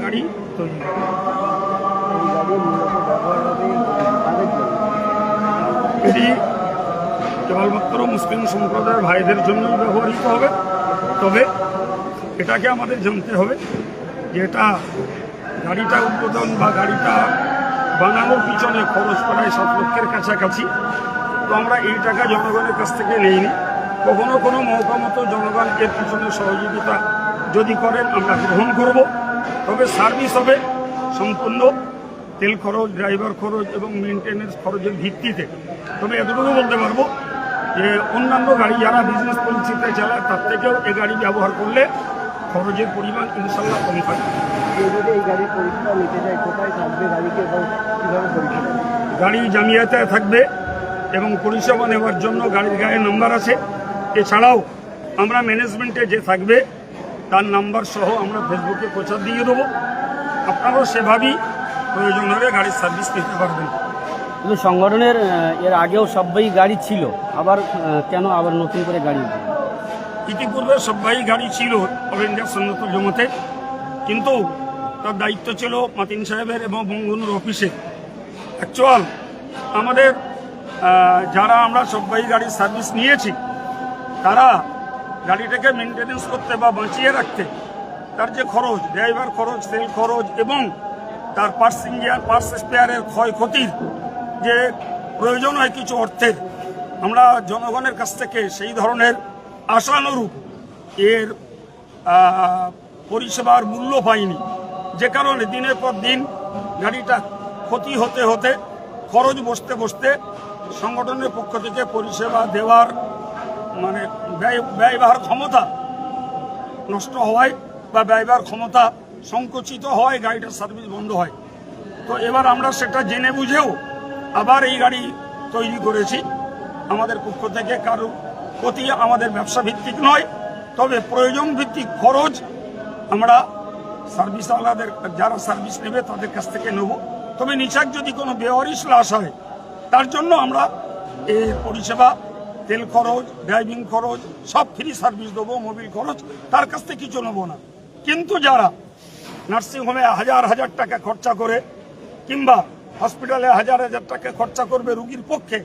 গাড়ি তৈরি এটি কেবলমাত্র মুসলিম সম্প্রদায়ের ভাইদের জন্যই ব্যবহৃত হবে। তবে এটাকে আমাদের জানতে হবে যে এটা গাড়িটা উদ্বোধন বা গাড়িটা বানানোর পিছনে খরচ প্রায় 7 লক্ষের কাছাকাছি। তো আমরা এই টাকা জনগণের কাছ থেকে নেইনি। কখনো কোনো মহকুমা মতো জনগণ এর পিছনে সহযোগিতা যদি করেন আমরা গ্রহণ করব। তবে সার্ভিস হবে সম্পূর্ণ তেল খরচ, ড্রাইভার খরচ এবং মেনটেন্যান্স খরচের ভিত্তিতে। তবে এতটুকু বলতে পারবো যে অন্যান্য গাড়ি যারা বিজনেস পলিসিতে চালায় তার থেকেও এই গাড়ি ব্যবহার করলে খরচের পরিমাণ ইনশাল্লাহ কম থাকবে। এই গাড়ির পরীক্ষা নিতে যায় কোথায় থাকবে গাড়িকে এবং কীভাবে পরীক্ষা দেবে? গাড়ি জামিয়াতে থাকবে এবং পরিষেবা নেওয়ার জন্য গাড়ির গায়ে নাম্বার আছে। এছাড়াও আমরা ম্যানেজমেন্টে যে থাকবে তার নাম্বার সহ আমরা ফেসবুকে প্রচার দিয়ে দেবো। আপনারাও সেভাবেই প্রয়োজন হলে গাড়ির সার্ভিস নিতে পারবেন। কিন্তু সংগঠনের এর আগেও সবাই গাড়ি ছিল, আবার কেন আবার নতুন করে গাড়ি? ইতিপূর্বে সবাই গাড়ি ছিল অল ইন্ডিয়া সুন্নাতুল জমাতে, কিন্তু তার দায়িত্ব ছিল মাতিন সাহেবের এবং বঙ্গবন্ধুর অফিসে। অ্যাকচুয়াল আমাদের যারা আমরা সবাই গাড়ির সার্ভিস নিয়েছি তারা গাড়িটাকে মেনটেন্যান্স করতে বা বাঁচিয়ে রাখতে তার যে খরচ, ড্রাইভার খরচ, তেল খরচ এবং তার পার্স স্পেয়ারের ক্ষয়ক্ষতির যে প্রয়োজন হয় কিছু অর্থের, আমরা জনগণের কাছ থেকে সেই ধরনের আশানুরূপ এর পরিষেবার মূল্য পাইনি। যে কারণে দিনের পর দিন গাড়িটা ক্ষতি হতে হতে খরচ বসতে বসতে সংগঠনের পক্ষ থেকে পরিষেবা দেওয়ার মানে ব্যয়বহার ক্ষমতা নষ্ট হওয়ায় বা ব্যয়বহার ক্ষমতা সংকুচিত হওয়ায় গাড়িটার সার্ভিস বন্ধ হয়। তো এবার আমরা সেটা জেনে বুঝেও আবার এই গাড়ি তৈরি করেছি আমাদের পক্ষ থেকে। কারো প্রতি আমাদের ব্যবসা ভিত্তিক নয়, তবে প্রয়োজন ভিত্তিক খরচ আমরা সার্ভিসওয়ালাদের যারা সার্ভিস নেবে তাদের কাছ থেকে নেব। তবে নিছক যদি কোনো বেওয়ারিশ লাশ হয় তার জন্য আমরা এই পরিষেবা, তেল খরচ, ড্রাইভিং খরচ সব ফ্রি সার্ভিস দেবো, মোবিল খরচ তার কাছ থেকে কিছু নেবো না। কিন্তু যারা নার্সিংহোমে হাজার হাজার টাকা খরচা করে কিংবা হসপিটালে হাজার হাজার টাকা খরচা করবে রুগীর পক্ষে,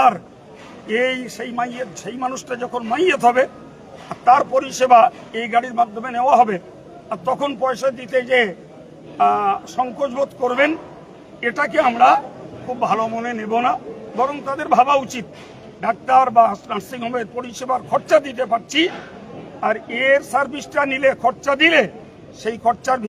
আর সেই মানুষটা যখন মাইয়েত হবে তার পরিষেবা এই গাড়ির মাধ্যমে নেওয়া হবে, আর তখন পয়সা দিতে যে সংকোচ বোধ করবেন, এটাকে আমরা খুব ভালো মনে নেব না। বরং তাদের ভাবা উচিত ডাক্তার বা নার্সিংহোমের পরিষেবার খরচা দিতে পারছি, আর এর সার্ভিসটা নিলে খরচা দিলে সেই খরচার